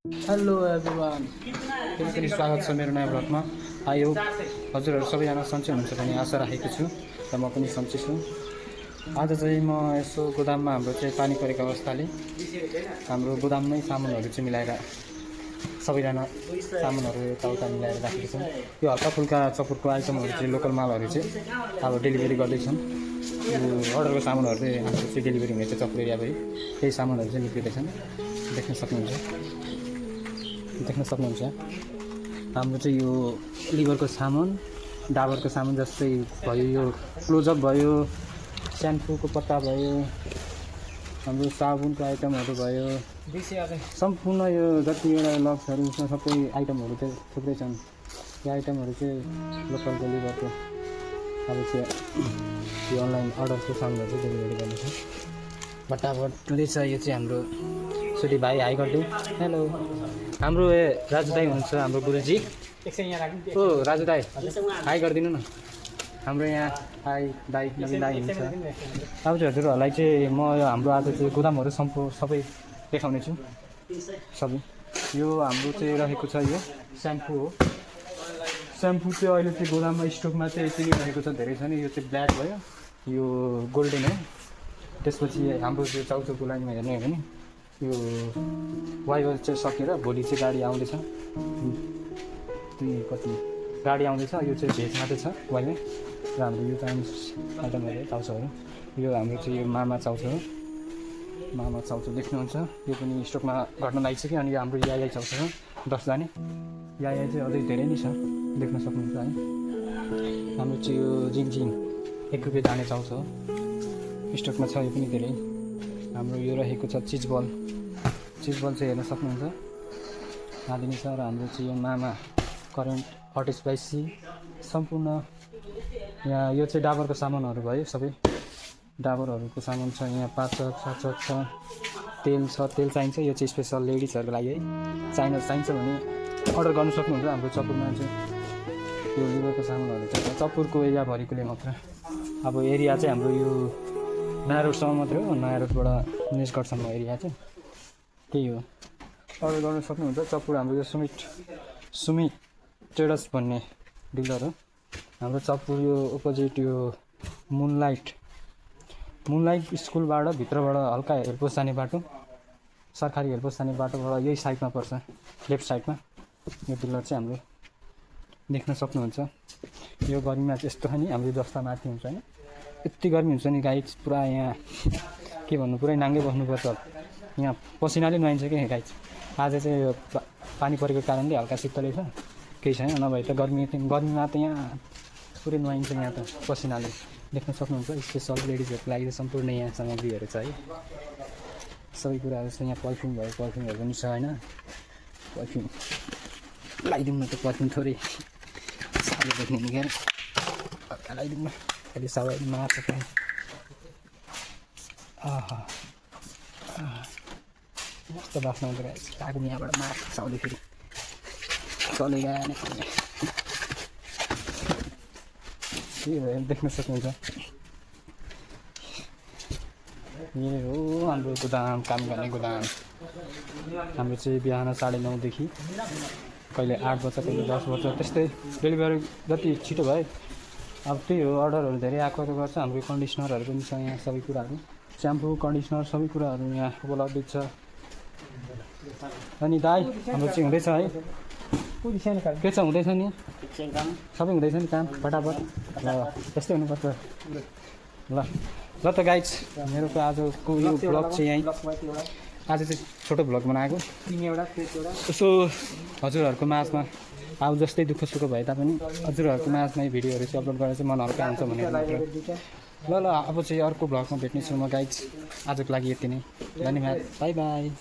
Hello everyone, फेरि पनि स्वागत छ मेरो नयाँ ब्लगमा। आयो हजुरहरू सबैजना सन्चै हुनुहुन्छ भन्ने आशा राखेको छु र म पनि सन्चै छु। आज चाहिँ म यसो गोदाममा हाम्रो चाहिँ पानी परेको अवस्थाले हाम्रो गोदाममै सामानहरू चाहिँ मिलाएर सबैजना सामानहरू यताउता मिलाएर राखेको छौँ। यो हल्का फुल्का चपुरको आइटमहरू चाहिँ लोकल मालहरू चाहिँ अब डेलिभरी गर्दैछौँ। यो अर्डरको सामानहरू चाहिँ हाम्रो चाहिँ डेलिभरी हुने चाहिँ चपुर एरियाभरि केही सामानहरू चाहिँ निक्लिँदैछन्। देख्न सक्नुहुन्छ हाम्रो चाहिँ यो लिभरको सामान, डाबरको सामान जस्तै भयो, यो क्लोजअप भयो, स्याम्पूको पत्ता भयो, हाम्रो साबुनको आइटमहरू भयो, सम्पूर्ण यो जतिवटा लक्सहरू छ सबै आइटमहरू चाहिँ थुप्रै छन्। यो आइटमहरू चाहिँ लोकल डेलिभरको अब चाहिँ यो अनलाइन अर्डरको सामानहरू चाहिँ डेलिभरी गर्नेछ। फटाफट रहेछ यो चाहिँ हाम्रो छोटी भाइ। हाई गरिदिउँ। हेलो, हाम्रो राजु दाई हुनुहुन्छ, हाम्रो गुरुजी। ओ राजु दाई, हाई गरिदिनु न। हाम्रो यहाँ हाई दाई दाई हुनुहुन्छ। अब चाहिँ हजुरहरूलाई चाहिँ म हाम्रो आज चाहिँ गोदामहरू सबै देखाउने छु। सबै यो हाम्रो चाहिँ रहेको छ, यो स्याम्पू हो। स्याम्पू चाहिँ अहिले चाहिँ गोदाममा स्टकमा चाहिँ यति नै रहेको छ, धेरै छ नि। यो चाहिँ ब्ल्याक भयो, यो गोल्डन हो। त्यसपछि हाम्रो त्यो चाउचाउको लाइनमा हेर्ने हो भने यो वाइबर चाहिँ सकेर भोलि चाहिँ गाडी आउँदैछ। कति गाडी आउँदैछ, यो चाहिँ भेजमा चाहिँ छ वाइबर। र हाम्रो यो चाइनिज आइटमहरू चाउचाउहरू, यो हाम्रो चाहिँ यो मामा चाउचाउ हो। मामा चाउचाउ देख्नुहुन्छ, यो पनि स्टकमा घट्न लागिसक्यो। अनि यो हाम्रो याया चाउचाउ हो, 10 जाने। याया चाहिँ अझै धेरै नै छ, देख्न सक्नुहुन्छ है। हाम्रो चाहिँ यो जिङ 1 रुपियाँ जाने चाउचाउ हो, स्टकमा छ यो पनि धेरै। हाम्रो यो रहेको छ चिज बल चाहिँ हेर्न सक्नुहुन्छ, हालिने छ। र हाम्रो चाहिँ यो मामा करेन्ट 28/C सम्पूर्ण। यहाँ यो चाहिँ डाबरको सामानहरू भयो, सबै डाबरहरूको सामान छ। यहाँ 5 साचक छ, तेल छ, तेल चाहिन्छ। यो चाहिँ स्पेसल लेडिजहरूको लागि है। चाहिन्छ भने अर्डर गर्नु सक्नुहुन्छ। हाम्रो चपुरमा चाहिँ यो लिभरको सामानहरू चाहिँ चपुरको एरियाभरिकोले मात्र। अब एरिया चाहिँ हाम्रो यो नयाँ रोडसम्म मात्रै हो, नयाँ रोडबाट निजगढसम्म एरिया चाहिँ त्यही हो। अर्डर गर्न सक्नुहुन्छ। चपुर हाम्रो यो सुमित ट्रेडर्स भन्ने डिलर हो। हाम्रो चपुर यो अपोजिट यो मुनलाइट स्कुलबाट भित्रबाट हल्का हेरपोस्ट जाने बाटो, सरकारी हेरपोस्ट जाने बाटोबाट यही साइडमा पर्छ, लेफ्ट साइडमा। यो डिलर चाहिँ हाम्रो देख्न सक्नुहुन्छ। यो गर्मीमा चाहिँ यस्तो नि, हाम्रो जस्ता माथि हुन्छ होइन, यति गर्मी हुन्छ नि गाइज, पुरा यहाँ के भन्नु, पुरै नाङ्गै बस्नुपर्छ। यहाँ पसिनाले नुहाइन्छ कि गाइज। आज चाहिँ यो पानी परेको कारणले हल्का शीतलै छ, केही छैन। नभए त गर्मीमा त यहाँ पुरै नुहाइन्छ यहाँ त पसिनाले। देख्न सक्नुहुन्छ स्पेसल लेडिजहरूको लागि सम्पूर्ण यहाँ सामग्रीहरू छ है, सबै कुराहरू छ। यहाँ पर्फ्युमहरू पनि छ होइन। पर्फ्युम लगाइदिउँ न त, पर्फ्युम थोरै साह्रो देख्ने निकाल हल्का लगाइदिउँ न, अहिले सबै मार्छ पनि। कस्तो बास्ना आउँदो रहेछ, आगो यहाँबाट मार्छ आउँदाखेरि चलेगा नै। देख्न सक्नुहुन्छ यो हो हाम्रो गोदाम, काम गर्ने गोदाम। हाम्रो चाहिँ बिहान 9:30 देखि कहिले 8 बज्छ, कहिले 10 बज्छ, त्यस्तै डेलिभरी जति छिटो भयो। अब त्यही हो, अर्डरहरू धेरै आएको गर्छ। हाम्रो कन्डिसनरहरू पनि छ यहाँ, सबै कुराहरू, स्याम्पू कन्डिसनर सबै कुराहरू यहाँ उपलब्ध छ। अनि दाइ हाम्रो चाहिँ हुँदैछ है, के छ, हुँदैछ नि, सबै हुँदैछ नि काम फटाफट। ल त्यस्तै हुनुपर्छ। ल त गाइज, मेरो त आजको यो भ्लग चाहिँ यहीँ। आज चाहिँ छोटो भ्लग बनाएको यसो हजुरहरूको माझमा। अब जस्तै दुःख सुख भए तापनि हजुरहरूको माझमा यो भिडियोहरू चाहिँ अपलोड गरेर चाहिँ मन हल्का हुन्छ भनेर मात्र। ल अब चाहिँ अर्को भ्लगमा भेट्नेछु म गाइज। आजको लागि यति नै, धन्यवाद, बाई बाई।